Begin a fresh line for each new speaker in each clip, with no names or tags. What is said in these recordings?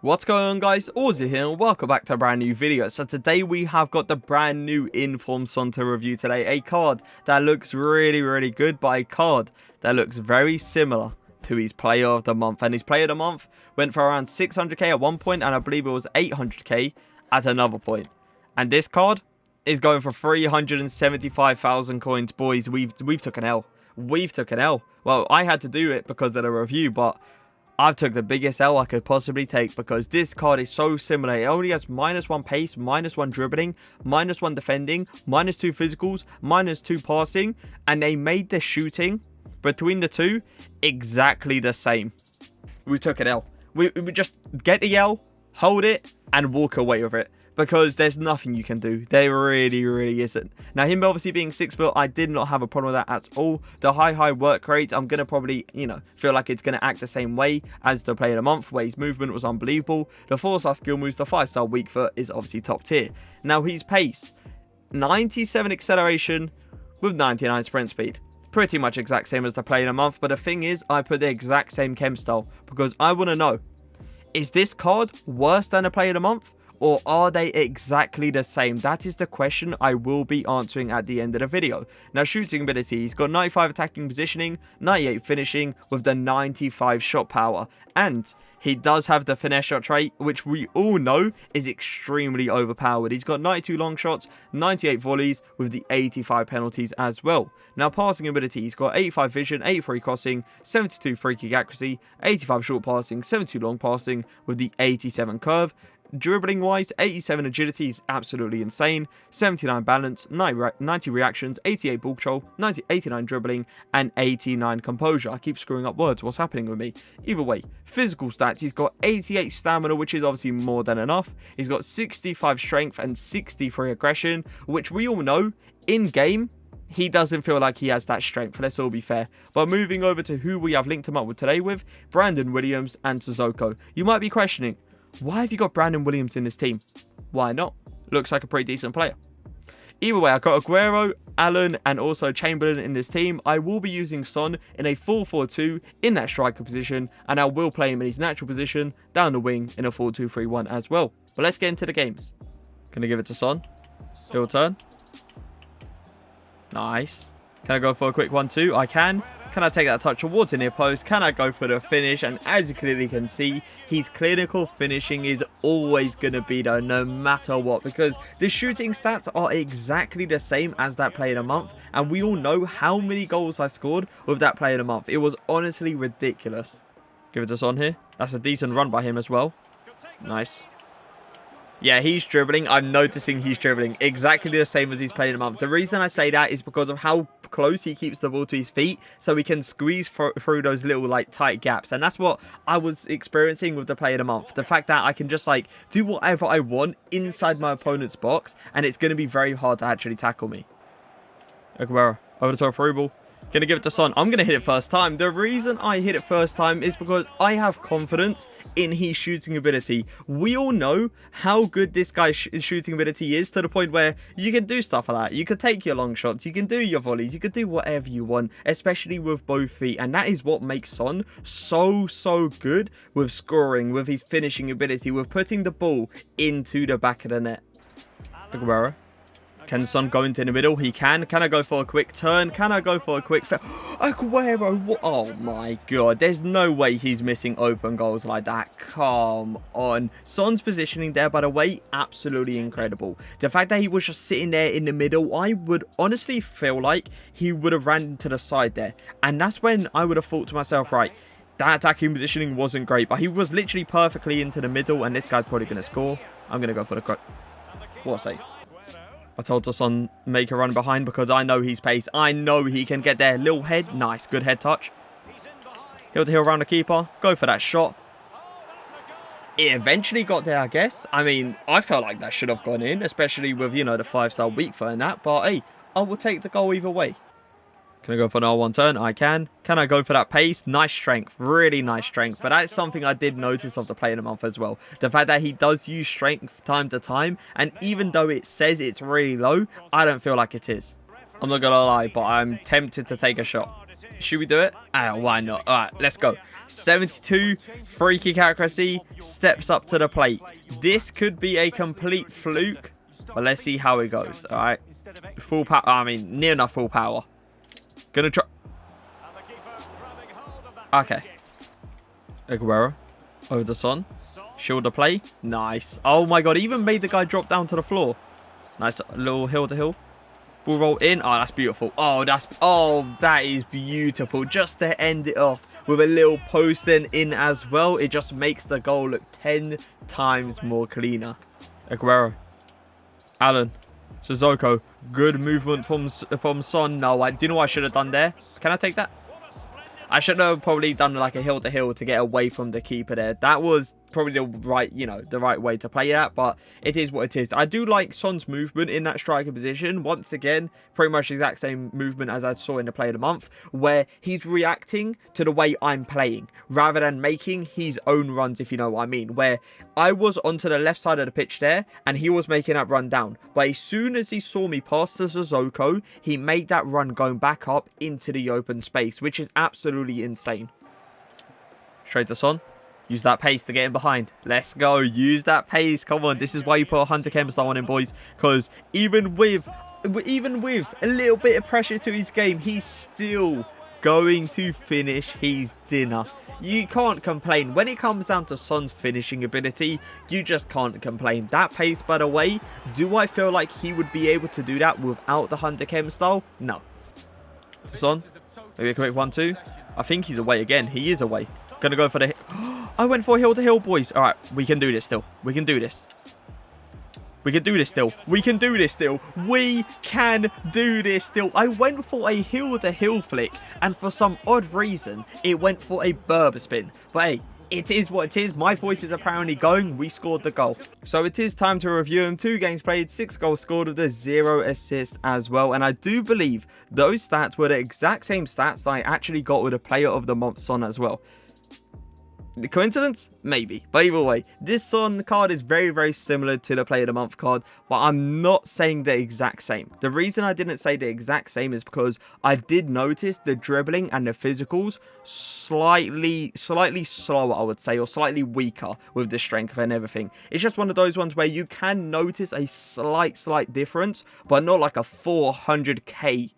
What's going on, guys? Auzio here and welcome back to a brand new video. So today we have got the brand new Inform Son to review today. A card that looks really good, but a card that looks very similar to his Player of the Month. And his Player of the Month went for around 600k at one point, and I believe it was 800k at another point. And this card is going for 375,000 coins. Boys, we've took an L. We've took an L. Well, I had to do it because of the review, but I've took the biggest L I could possibly take because this card is so similar. It only has -1 pace, -1 dribbling, -1 defending, -2 physicals, -2 passing, and they made the shooting between the two exactly the same. We took an L. We just get the L, hold it, and walk away with it. Because there's nothing you can do. There really isn't. Now, him obviously being 6 foot, I did not have a problem with that at all. The high work rate, I'm going to probably, feel like it's going to act the same way as the Player of the Month, where his movement was unbelievable. The 4-star skill moves, the 5-star weak foot is obviously top tier. Now, his pace, 97 acceleration with 99 sprint speed. Pretty much exact same as the Player of the Month, but the thing is, I put the exact same chem style because I want to know, is this card worse than the Player of the Month? Or are they exactly the same? That is the question I will be answering at the end of the video. Now, shooting ability. He's got 95 attacking positioning, 98 finishing with the 95 shot power. And he does have the finesse shot trait, which we all know is extremely overpowered. He's got 92 long shots, 98 volleys with the 85 penalties as well. Now, passing ability. He's got 85 vision, 83 crossing, 72 free kick accuracy, 85 short passing, 72 long passing with the 87 curve. Dribbling wise, 87 agility is absolutely insane, 79 balance, 90 reactions, 88 ball control, 89 dribbling, and 89 composure. I keep screwing up words, what's happening with me? Either way, physical stats, he's got 88 stamina, which is obviously more than enough. He's got 65 strength and 63 aggression, which we all know, in game, he doesn't feel like he has that strength, let's all be fair. But moving over to who we have linked him up with today with, Brandon Williams and Sissoko. You might be questioning, why have you got Brandon Williams in this team? Why not? Looks like a pretty decent player. Either way, I've got Aguero, Allen, and also Chamberlain in this team. I will be using Son in a 4-4-2 in that striker position, and I will play him in his natural position down the wing in a 4-2-3-1 as well. But let's get into the games. Gonna give it to Son. He'll turn. Nice. Can I go for a quick 1-2? I can. Can I take that touch towards the near post? Can I go for the finish? And as you clearly can see, his clinical finishing is always going to be there no matter what. Because the shooting stats are exactly the same as that Player of the Month. And we all know how many goals I scored with that Player of the Month. It was honestly ridiculous. Give it to Son here. That's a decent run by him as well. Nice. Yeah, he's dribbling. I'm noticing he's dribbling exactly the same as he's Player of the Month. The reason I say that is because of how close he keeps the ball to his feet, so he can squeeze through those little tight gaps. And that's what I was experiencing with the Player of the Month. The fact that I can just do whatever I want inside my opponent's box, and it's going to be very hard to actually tackle me. Aguero over to a through ball. Gonna give it to Son. I'm gonna hit it first time. The reason I hit it first time is because I have confidence in his shooting ability. We all know how good this guy's shooting ability is, to the point where you can do stuff like that. You can take your long shots, you can do your volleys, you can do whatever you want, especially with both feet. And that is what makes Son so good with scoring, with his finishing ability, with putting the ball into the back of the net. Aguero. Can Son go into the middle? He can. Can I go for a quick turn? Can I go for a quick... Aguero, oh my god. There's no way he's missing open goals like that. Come on. Son's positioning there, by the way, absolutely incredible. The fact that he was just sitting there in the middle, I would honestly feel like he would have ran to the side there. And that's when I would have thought to myself, right, that attacking positioning wasn't great, but he was literally perfectly into the middle, and this guy's probably going to score. I'm going to go for the... What a save. I told the Son make a run behind because I know his pace. I know he can get there. Little head. Nice. Good head touch. Heel to heel around the keeper. Go for that shot. It eventually got there, I guess. I mean, I felt like that should have gone in, especially with, the 5-star weak foot and that. But, hey, I will take the goal either way. Can I go for an R1 turn? I can. Can I go for that pace? Nice strength. Really nice strength. But that's something I did notice of the Player of the Month as well. The fact that he does use strength time to time. And even though it says it's really low, I don't feel like it is. I'm not going to lie, but I'm tempted to take a shot. Should we do it? Why not? Alright, let's go. 72, free kick accuracy, steps up to the plate. This could be a complete fluke, but let's see how it goes, all right? Full power, I mean, near enough full power. Gonna try. Okay. Aguero. Over the Son. Shoulder play. Nice. Oh my god, even made the guy drop down to the floor. Nice little hill to hill. Ball roll in. Oh, that's beautiful. Oh, that is beautiful. Just to end it off with a little post then in as well. It just makes the goal look 10 times more cleaner. Aguero. Allen. Sissoko. Good movement from Son. No, do you know what I should have done there? Can I take that? I should have probably done like a hill to hill to get away from the keeper there. That was probably the right, the right way to play that, but it is what it is. I do like Son's movement in that striker position. Once again, pretty much the exact same movement as I saw in the Player of the Month, where he's reacting to the way I'm playing rather than making his own runs, if you know what I mean. Where I was onto the left side of the pitch there and he was making that run down. But as soon as he saw me pass to Sissoko, he made that run going back up into the open space, which is absolutely insane. Straight to Son. Use that pace to get in behind. Let's go. Use that pace. Come on. This is why you put a Hunter Kemp style on him, boys. Because even with a little bit of pressure to his game, he's still going to finish his dinner. You can't complain. When it comes down to Son's finishing ability, you just can't complain. That pace, by the way, do I feel like he would be able to do that without the Hunter Kemp style? No. Son. Maybe a quick 1-2. I think he's away again. He is away. Gonna go for the... I went for hill to hill, boys. All right, we can do this still. We can do this. We can do this still. We can do this still. We can do this still. I went for a hill to hill flick, and for some odd reason, it went for a Berber spin. But hey, it is what it is. My voice is apparently going. We scored the goal. So it is time to review him. 2 games played, 6 goals scored with a 0 assist as well. And I do believe those stats were the exact same stats that I actually got with a Player of the Month Son as well. The coincidence? Maybe. But either way, this Son card is very, very similar to the Player of the Month card, but I'm not saying the exact same. The reason I didn't say the exact same is because I did notice the dribbling and the physicals slightly slower, I would say, or slightly weaker with the strength and everything. It's just one of those ones where you can notice a slight difference, but not like a 400k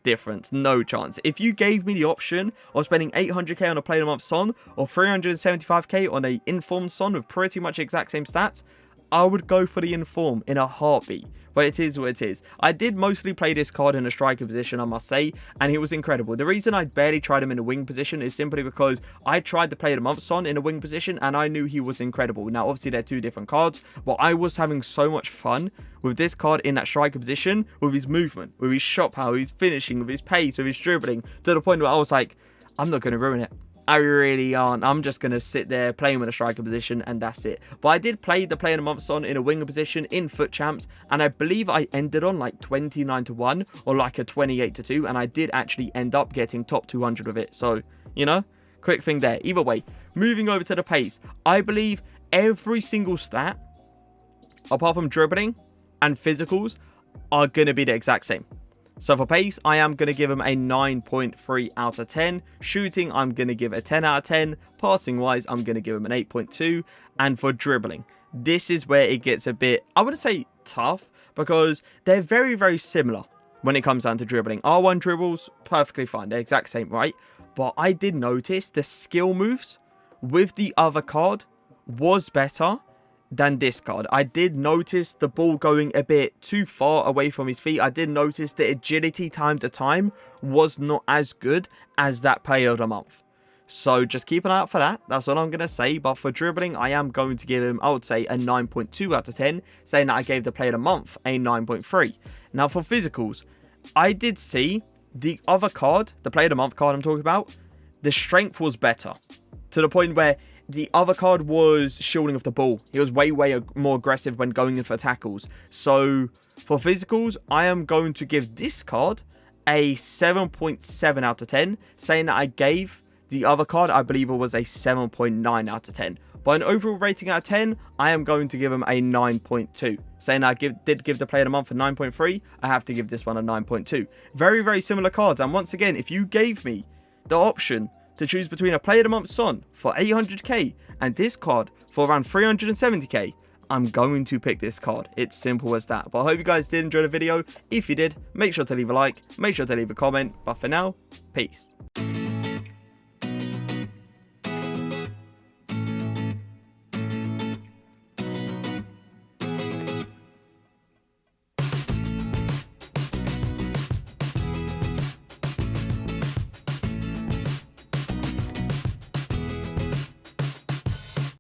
difference. No chance. If you gave me the option of spending 800k on a Player of the Month Son or 375k on a informed Son with pretty much exact same stats, I would go for the inform in a heartbeat. But it is what it is. I did mostly play this card in a striker position, I must say, and he was incredible. The reason I barely tried him in a wing position is simply because I tried the Player of the Month Son in a wing position and I knew he was incredible. Now, obviously, they're 2 different cards, but I was having so much fun with this card in that striker position, with his movement, with his shot power, his finishing, with his pace, with his dribbling, to the point where I was like, I'm not going to ruin it. I really aren't. I'm just going to sit there playing with a striker position and that's it. But I did play the Player of the Month Son in a winger position in Foot Champs, and I believe I ended on like 29-1 or like a 28-2, and I did actually end up getting top 200 with it. So, quick thing there. Either way, moving over to the pace, I believe every single stat, apart from dribbling and physicals, are going to be the exact same. So for pace, I am going to give him a 9.3 out of 10. Shooting, I'm going to give a 10 out of 10. Passing wise, I'm going to give him an 8.2. And for dribbling, this is where it gets a bit, I wouldn't say tough, because they're very, very similar when it comes down to dribbling. R1 dribbles, perfectly fine. They're exact same, right? But I did notice the skill moves with the other card was better than this card. I did notice the ball going a bit too far away from his feet. I did notice the agility time to time was not as good as that Player of the Month. So just keep an eye out for that. That's all I'm going to say. But for dribbling, I am going to give him, I would say, a 9.2 out of 10, saying that I gave the Player of the Month a 9.3. Now for physicals, I did see the other card, the Player of the Month card I'm talking about, the strength was better. To the point where the other card was shielding of the ball. He was way more aggressive when going in for tackles. So for physicals, I am going to give this card a 7.7 out of 10, saying that I gave the other card, I believe it was a 7.9 out of 10. But an overall rating out of 10, I am going to give him a 9.2. Saying I did give the Player of the Month a 9.3, I have to give this one a 9.2. Very, very similar cards. And once again, if you gave me the option to choose between a Player of the Month Son for 800k and this card for around 370k, I'm going to pick this card. It's simple as that. But I hope you guys did enjoy the video. If you did, make sure to leave a like, make sure to leave a comment. But for now, peace.